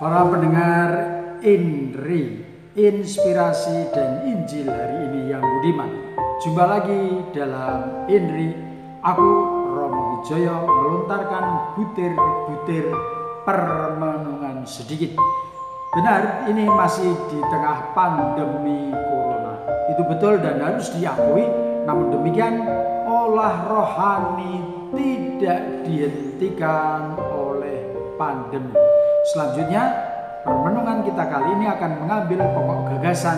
Para pendengar INRI, Inspirasi dan Injil hari ini yang budiman. Jumpa lagi dalam INRI. Aku Romo Wijoyo melontarkan butir-butir permenungan sedikit. Benar, ini masih di tengah pandemi corona. Itu betul dan harus diakui. Namun demikian, olah rohani tidak dihentikan oleh pandemi. Selanjutnya, permenungan kita kali ini akan mengambil pokok gagasan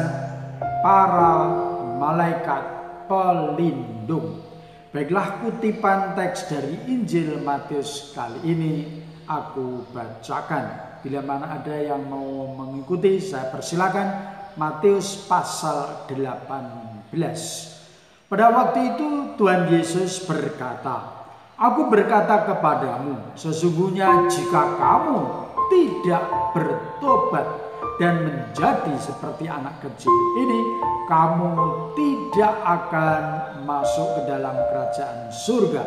para malaikat pelindung. Baiklah, kutipan teks dari Injil Matius kali ini aku bacakan. Bila mana ada yang mau mengikuti, saya persilakan. Matius pasal 18. Pada waktu itu Tuhan Yesus berkata, "Aku berkata kepadamu, sesungguhnya jika kamu tidak bertobat dan menjadi seperti anak kecil ini, kamu tidak akan masuk ke dalam kerajaan surga.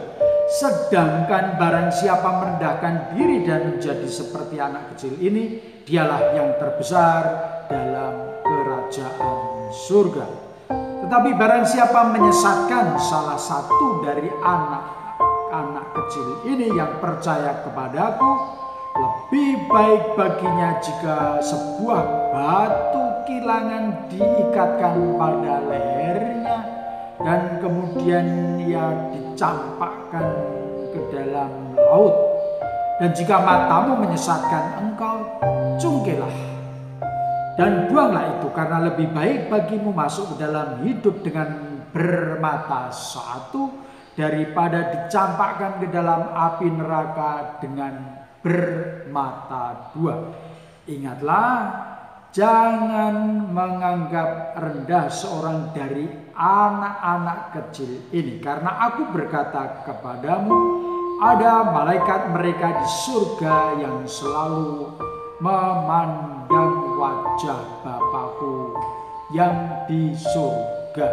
Sedangkan barang siapa merendahkan diri dan menjadi seperti anak kecil ini, dialah yang terbesar dalam kerajaan surga. Tetapi barang siapa menyesatkan salah satu dari anak-anak kecil ini yang percaya kepadaku, lebih baik baginya jika sebuah batu kilangan diikatkan pada lehernya dan kemudian ia dicampakkan ke dalam laut. Dan jika matamu menyesatkan engkau, cungkilah dan buanglah itu, karena lebih baik bagimu masuk ke dalam hidup dengan bermata satu daripada dicampakkan ke dalam api neraka dengan bermata dua. Ingatlah, jangan menganggap rendah seorang dari anak-anak kecil ini, karena aku berkata kepadamu, ada malaikat mereka di surga yang selalu memandang wajah Bapakku yang di surga."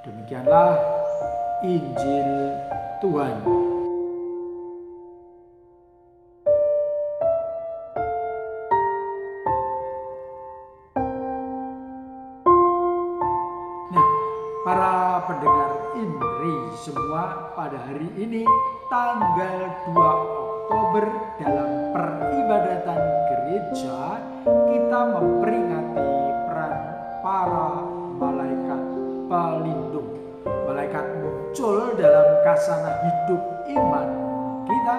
Demikianlah Injil Tuhan. Para pendengar INRI semua, pada hari ini tanggal 2 Oktober dalam peribadatan gereja kita memperingati peran para malaikat pelindung. Malaikat muncul dalam kasanah hidup iman kita.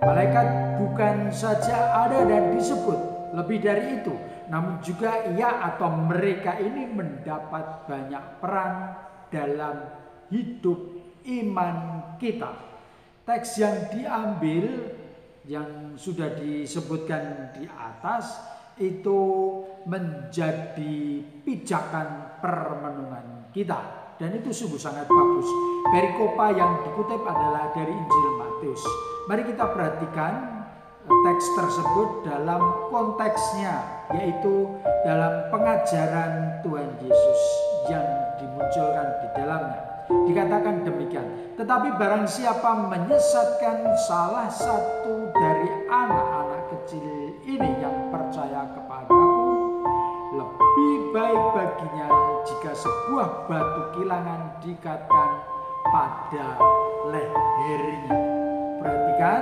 Malaikat bukan saja ada dan disebut, lebih dari itu, namun juga ia atau mereka ini mendapat banyak peran dalam hidup iman kita. Teks yang diambil yang sudah disebutkan di atas itu menjadi pijakan permenungan kita, dan itu sungguh sangat bagus. Perikopa yang dikutip adalah dari Injil Matius. Mari kita perhatikan teks tersebut dalam konteksnya, yaitu dalam pengajaran Tuhan Yesus yang dimunculkan di dalamnya. Dikatakan demikian, "Tetapi barang siapa menyesatkan salah satu dari anak-anak kecil ini yang percaya kepadaku, lebih baik baginya jika sebuah batu kilangan diikatkan pada lehernya." Perhatikan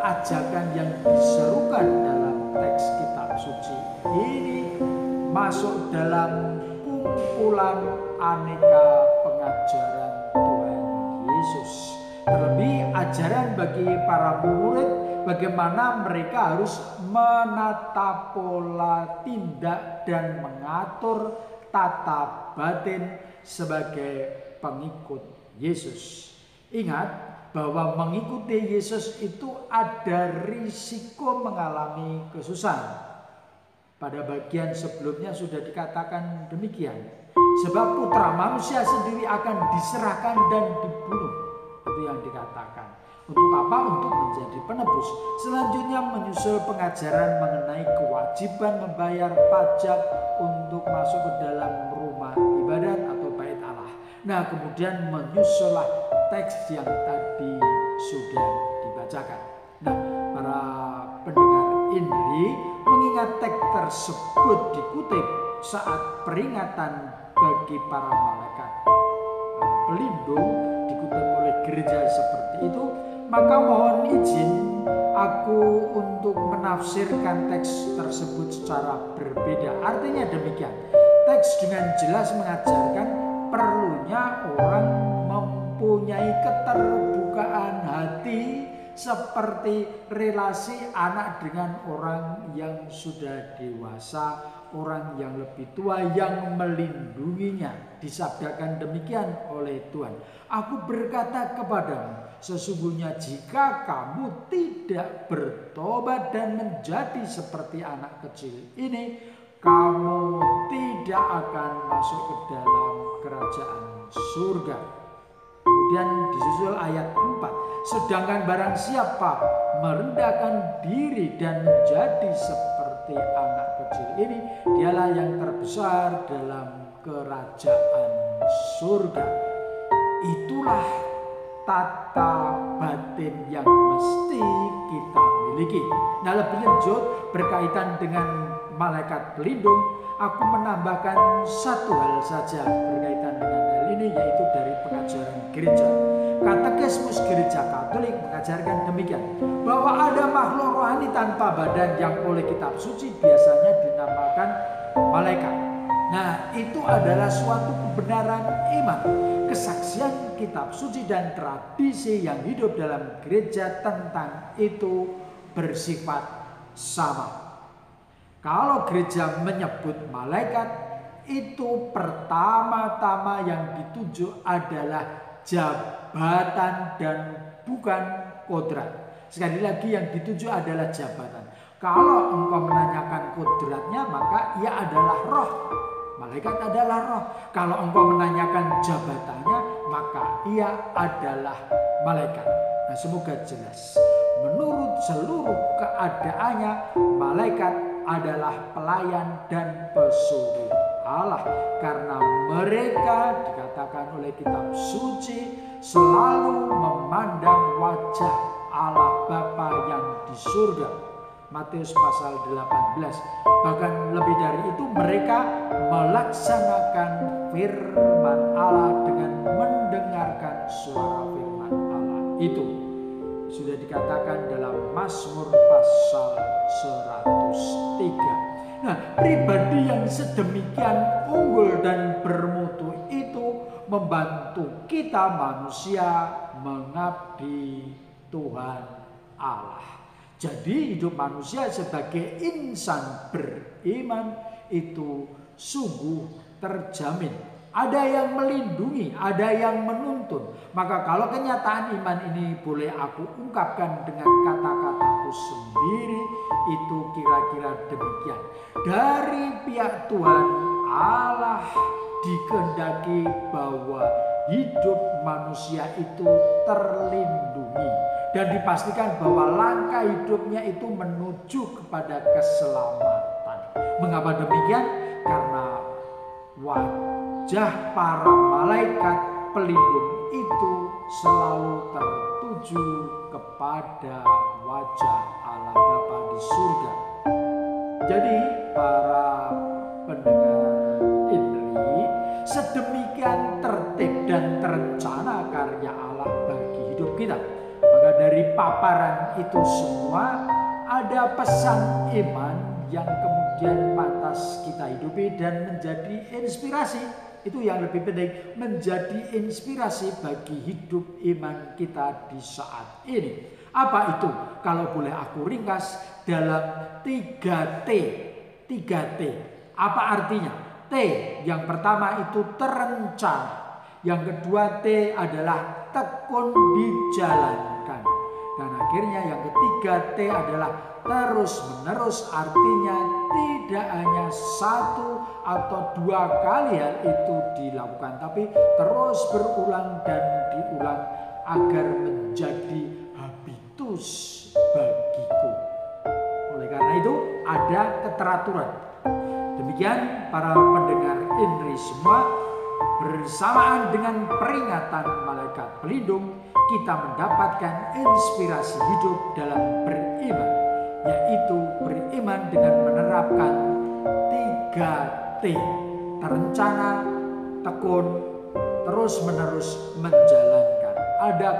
ajakan yang diserukan dalam teks kitab suci ini masuk dalam kumpulan aneka pengajaran Tuhan Yesus. Terlebih ajaran bagi para murid bagaimana mereka harus menata pola tindak dan mengatur tata batin sebagai pengikut Yesus. Ingat bahwa mengikuti Yesus itu ada risiko mengalami kesusahan. Pada bagian sebelumnya sudah dikatakan demikian. Sebab putra manusia sendiri akan diserahkan dan dibunuh. Itu yang dikatakan. Untuk apa? Untuk menjadi penebus. Selanjutnya menyusul pengajaran mengenai kewajiban membayar pajak untuk masuk ke dalam rumah ibadat atau bait Allah. Nah, kemudian menyusullah teks yang tadi sudah dibacakan. Nah, para pendengar Indri, mengingat teks tersebut dikutip saat peringatan bagi para malaikat pelindung dikutip oleh gereja seperti itu, maka mohon izin aku untuk menafsirkan teks tersebut secara berbeda. Artinya demikian, teks dengan jelas mengajarkan perlunya orang mempunyai keterbukaan hati seperti relasi anak dengan orang yang sudah dewasa, orang yang lebih tua yang melindunginya. Disabdakan demikian oleh Tuhan, aku berkata kepadamu, sesungguhnya jika kamu tidak bertobat dan menjadi seperti anak kecil ini, kamu tidak akan masuk ke dalam kerajaan surga. Kemudian disusul ayat 4, sedangkan barang siapa merendahkan diri dan menjadi seperti anak kecil ini, dialah yang terbesar dalam kerajaan surga. Itulah tata batin yang mesti kita miliki. Nah, lebih lanjut berkaitan dengan malaikat pelindung, aku menambahkan satu hal saja berkaitan dengan hal ini, yaitu dari pengajaran gereja. Katekismus Gereja Katolik mengajarkan demikian, bahwa ada makhluk rohani tanpa badan yang oleh kitab suci biasanya dinamakan malaikat. Nah, itu adalah suatu kebenaran iman, kesaksian kitab suci dan tradisi yang hidup dalam gereja tentang itu bersifat sama. Kalau gereja menyebut malaikat, itu pertama-tama yang dituju adalah jabatan dan bukan kodrat. Sekali lagi, yang dituju adalah jabatan. Kalau engkau menanyakan kodratnya, maka ia adalah roh. Malaikat adalah roh. Kalau engkau menanyakan jabatannya, maka ia adalah malaikat. Nah, semoga jelas. Menurut seluruh keadaannya, malaikat adalah pelayan dan pesuruh Allah, karena mereka dikatakan oleh kitab suci selalu memandang wajah Allah Bapa yang di surga. Matius pasal 18. Bahkan lebih dari itu, mereka melaksanakan firman Allah dengan mendengarkan suara firman Allah. Itu sudah dikatakan dalam Mazmur pasal 103. Nah, pribadi yang sedemikian unggul dan bermutu itu membantu kita manusia mengabdi Tuhan Allah. Jadi hidup manusia sebagai insan beriman itu sungguh terjamin. Ada yang melindungi, ada yang menuntun. Maka kalau kenyataan iman ini boleh aku ungkapkan dengan kata-kataku sendiri, itu kira-kira demikian. Dari pihak Tuhan Allah dikehendaki bahwa hidup manusia itu terlindungi dan dipastikan bahwa langkah hidupnya itu menuju kepada keselamatan. Mengapa demikian? Karena wajah para malaikat pelindung itu selalu tertuju kepada wajah Allah Bapa di surga. Jadi para pendengar Indri, sedemikian tertib dan terencana karya Allah bagi hidup kita. Maka dari paparan itu semua ada pesan iman yang kemudian pantas kita hidupi dan menjadi inspirasi. Itu yang lebih penting, menjadi inspirasi bagi hidup iman kita di saat ini. Apa itu? Kalau boleh aku ringkas dalam 3T. 3T. Apa artinya? T yang pertama itu terencana. Yang kedua T adalah tekun dijalankan. Dan akhirnya yang ketiga T adalah terus menerus, artinya tidak hanya satu atau dua kali hal itu dilakukan, tapi terus berulang dan diulang agar menjadi habitus bagiku. Oleh karena itu ada keteraturan. Demikian para pendengar Indri semua, bersamaan dengan peringatan malaikat pelindung, kita mendapatkan inspirasi hidup dalam beriman, yaitu beriman dengan menerapkan 3T. Terencana, tekun, terus-menerus menjalankan. Ada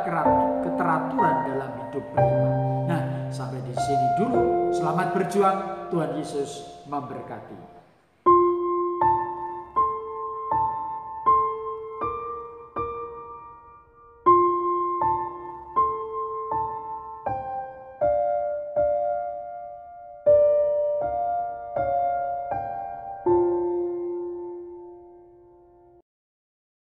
keteraturan dalam hidup beriman. Nah, sampai di sini dulu. Selamat berjuang. Tuhan Yesus memberkati.